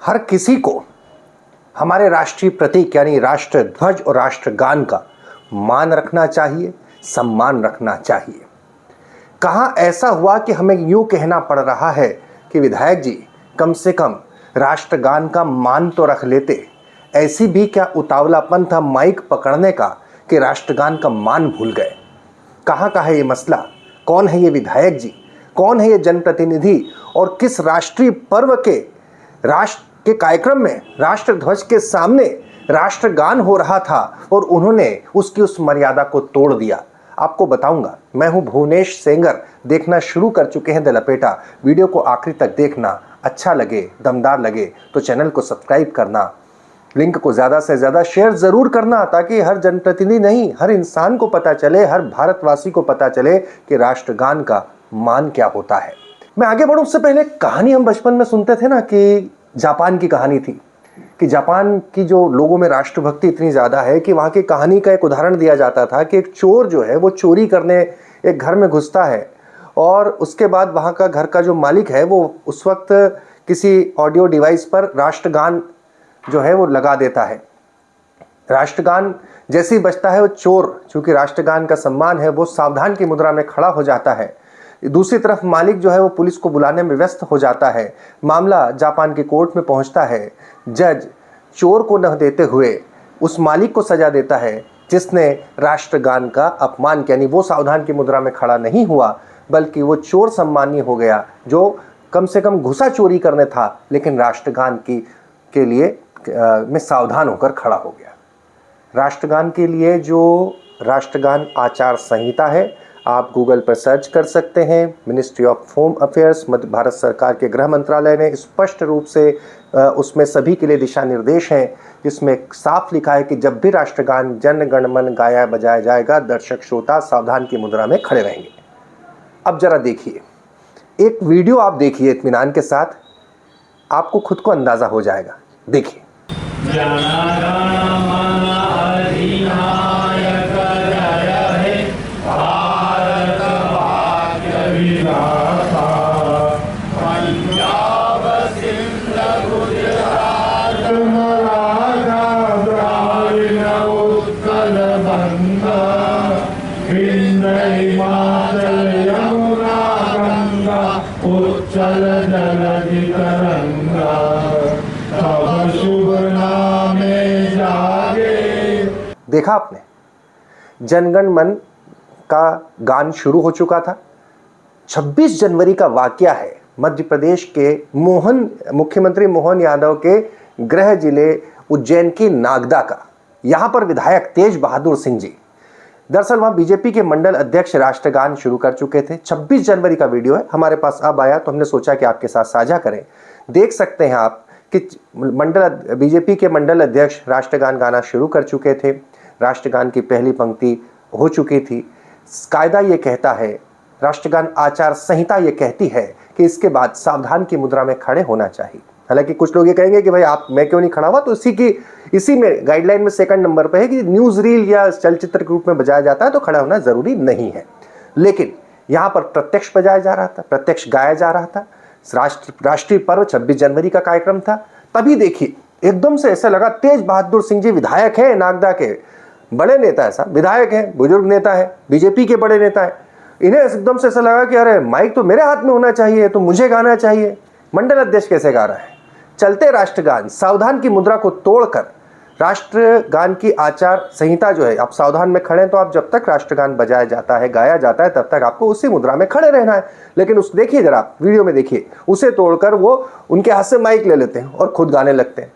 हर किसी को हमारे राष्ट्रीय प्रतीक यानी राष्ट्र ध्वज और राष्ट्रगान का मान रखना चाहिए, सम्मान रखना चाहिए। कहाँ ऐसा हुआ कि हमें यूँ कहना पड़ रहा है कि विधायक जी कम से कम राष्ट्रगान का मान तो रख लेते। ऐसी भी क्या उतावलापन था माइक पकड़ने का कि राष्ट्रगान का मान भूल गए। कहाँ का है ये मसला? कौन है ये विधायक जी? कौन है ये जनप्रतिनिधि? और किस राष्ट्रीय पर्व के राष्ट्र के कार्यक्रम में राष्ट्र ध्वज के सामने राष्ट्रगान हो रहा था और उन्होंने उसकी उस मर्यादा को तोड़ दिया? आपको बताऊंगा। मैं हूं भुवनेश सेंगर। देखना शुरू कर चुके हैं द लपेटा। वीडियो को आखिरी तक देखना। अच्छा लगे, दमदार लगे तो चैनल को सब्सक्राइब करना, लिंक को ज़्यादा से ज़्यादा शेयर ज़रूर करना, ताकि हर जनप्रतिनिधि नहीं, हर इंसान को पता चले, हर भारतवासी को पता चले कि राष्ट्रगान का मान क्या होता है। मैं आगे बढ़ूं उससे पहले कहानी हम बचपन में सुनते थे ना, कि जापान की कहानी थी कि जापान की जो लोगों में राष्ट्रभक्ति इतनी ज़्यादा है कि वहाँ की कहानी का एक उदाहरण दिया जाता था कि एक चोर जो है वो चोरी करने एक घर में घुसता है और उसके बाद वहाँ का घर का जो मालिक है वो उस वक्त किसी ऑडियो डिवाइस पर राष्ट्रगान जो है वो लगा देता है। राष्ट्रगान जैसे ही बजता है वो चोर, चूँकि राष्ट्रगान का सम्मान है, वो सावधान की मुद्रा में खड़ा हो जाता है। दूसरी तरफ मालिक जो है वो पुलिस को बुलाने में व्यस्त हो जाता है। मामला जापान के कोर्ट में पहुंचता है। जज चोर को न देते हुए उस मालिक को सजा देता है जिसने राष्ट्रगान का अपमान किया। यानी वो सावधान की मुद्रा में खड़ा नहीं हुआ, बल्कि वो चोर सम्मानीय हो गया जो कम से कम घुसा चोरी करने था, लेकिन राष्ट्रगान के लिए में सावधान होकर खड़ा हो गया। राष्ट्रगान के लिए जो राष्ट्रगान आचार संहिता है, आप गूगल पर सर्च कर सकते हैं। मिनिस्ट्री ऑफ होम अफेयर्स, मध्य भारत सरकार के गृह मंत्रालय ने स्पष्ट रूप से उसमें सभी के लिए दिशा निर्देश हैं, जिसमें साफ लिखा है कि जब भी राष्ट्रगान जन गण मन गाया बजाया जाएगा, दर्शक श्रोता सावधान की मुद्रा में खड़े रहेंगे। अब जरा देखिए, एक वीडियो आप देखिए इत्मीनान के साथ, आपको खुद को अंदाज़ा हो जाएगा। देखिए। देखा आपने, जनगण मन का गान शुरू हो चुका था। 26 जनवरी का वाकया है मध्य प्रदेश के मुख्यमंत्री मोहन यादव के गृह जिले उज्जैन की नागदा का। यहाँ पर विधायक तेज बहादुर सिंह जी, दरअसल वहाँ बीजेपी के मंडल अध्यक्ष राष्ट्रगान शुरू कर चुके थे। 26 जनवरी का वीडियो है, हमारे पास अब आया तो हमने सोचा कि आपके साथ साझा करें। देख सकते हैं आप कि बीजेपी के मंडल अध्यक्ष राष्ट्रगान गाना शुरू कर चुके थे। राष्ट्रगान की पहली पंक्ति हो चुकी थी। कायदा ये कहता है, राष्ट्रगान आचार संहिता ये कहती है कि इसके बाद सावधान की मुद्रा में खड़े होना चाहिए। हालांकि कुछ लोग ये कहेंगे कि भाई मैं क्यों नहीं खड़ा हुआ, तो इसी में गाइडलाइन में सेकंड नंबर पे है कि न्यूज़ रील या चलचित्र के रूप में बजाया जाता है तो खड़ा होना ज़रूरी नहीं है। लेकिन यहाँ पर प्रत्यक्ष बजाया जा रहा था, प्रत्यक्ष गाया जा रहा था। राष्ट्रीय पर्व 26 जनवरी का कार्यक्रम था। तभी देखिए एकदम से ऐसा लगा, तेज बहादुर सिंह जी विधायक हैं, नागदा के बड़े नेता है, साहब विधायक हैं, बुजुर्ग नेता है, बीजेपी के बड़े नेता है। इन्हें एकदम से ऐसा लगा कि अरे माइक तो मेरे हाथ में होना चाहिए, तो मुझे गाना चाहिए। मंडल अध्यक्ष कैसे गा रहा है? चलते राष्ट्रगान, सावधान की मुद्रा को तोड़कर राष्ट्रगान की आचार संहिता जो है, आप सावधान में खड़े हैं तो आप जब तक राष्ट्रगान बजाया जाता है, गाया जाता है, तब तक आपको उसी मुद्रा में खड़े रहना है। लेकिन उस देखिए जरा वीडियो में देखिए, उसे तोड़कर वो उनके हाथ से माइक ले लेते हैं और खुद गाने लगते हैं।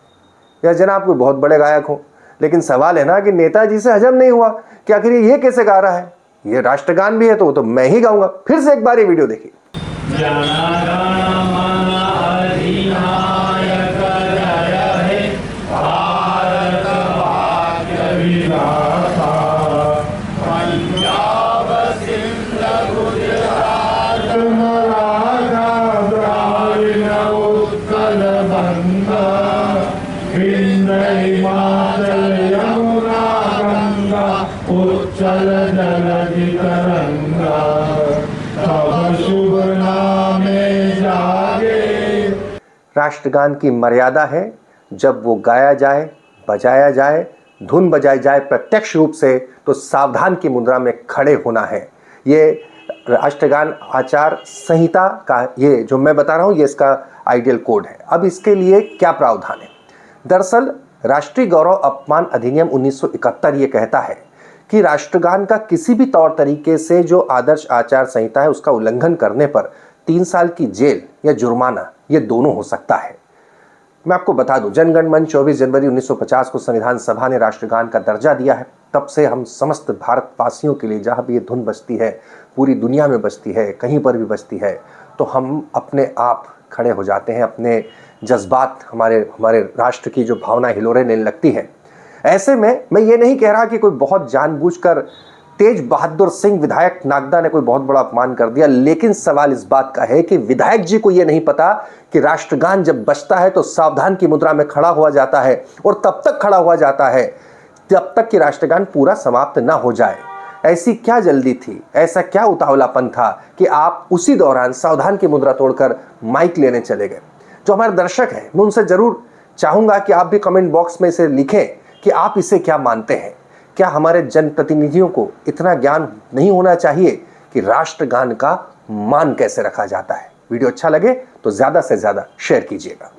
या जनाब कोई बहुत बड़े गायक हो, लेकिन सवाल है ना कि नेताजी से हजम नहीं हुआ कि आखिर ये कैसे गा रहा है। ये राष्ट्रगान भी है तो वो तो मैं ही गाऊंगा। फिर से एक बार ये वीडियो देखिए। राष्ट्रगान की मर्यादा है, जब वो गाया जाए, बजाया जाए, धुन बजाई जाए प्रत्यक्ष रूप से, तो सावधान की मुद्रा में खड़े होना है। ये राष्ट्रगान आचार संहिता का ये जो मैं बता रहा हूँ, ये इसका आइडियल कोड है। अब इसके लिए क्या प्रावधान है? दरअसल राष्ट्रीय गौरव अपमान अधिनियम 1971 ये कहता है कि राष्ट्रगान का किसी भी तौर तरीके से जो आदर्श आचार संहिता है उसका उल्लंघन करने पर 3 साल की जेल या जुर्माना, ये दोनों हो सकता है। मैं आपको बता दूं, जनगण मन 24 जनवरी 1950 को संविधान सभा ने राष्ट्रगान का दर्जा दिया है। तब से हम समस्त भारतवासियों के लिए, जहाँ भी ये धुन बजती है, पूरी दुनिया में बजती है, कहीं पर भी बजती है, तो हम अपने आप खड़े हो जाते हैं, अपने जज्बात, हमारे राष्ट्र की जो भावना हिलोरे लेने लगती है। ऐसे में मैं ये नहीं कह रहा कि कोई बहुत जानबूझकर तेज बहादुर सिंह विधायक नागदा ने कोई बहुत बड़ा अपमान कर दिया, लेकिन सवाल इस बात का है कि विधायक जी को यह नहीं पता कि राष्ट्रगान जब बजता है तो सावधान की मुद्रा में खड़ा हुआ जाता है, और तब तक खड़ा हुआ जाता है जब तक कि राष्ट्रगान पूरा समाप्त ना हो जाए। ऐसी क्या जल्दी थी, ऐसा क्या उतावलापन था कि आप उसी दौरान सावधान की मुद्रा तोड़कर माइक लेने चले गए? जो हमारे दर्शक हैं, मैं उनसे जरूर चाहूंगा कि आप भी कमेंट बॉक्स में इसे लिखें कि आप इसे क्या मानते हैं। क्या हमारे जनप्रतिनिधियों को इतना ज्ञान नहीं होना चाहिए कि राष्ट्रगान का मान कैसे रखा जाता है? वीडियो अच्छा लगे तो ज्यादा से ज्यादा शेयर कीजिएगा।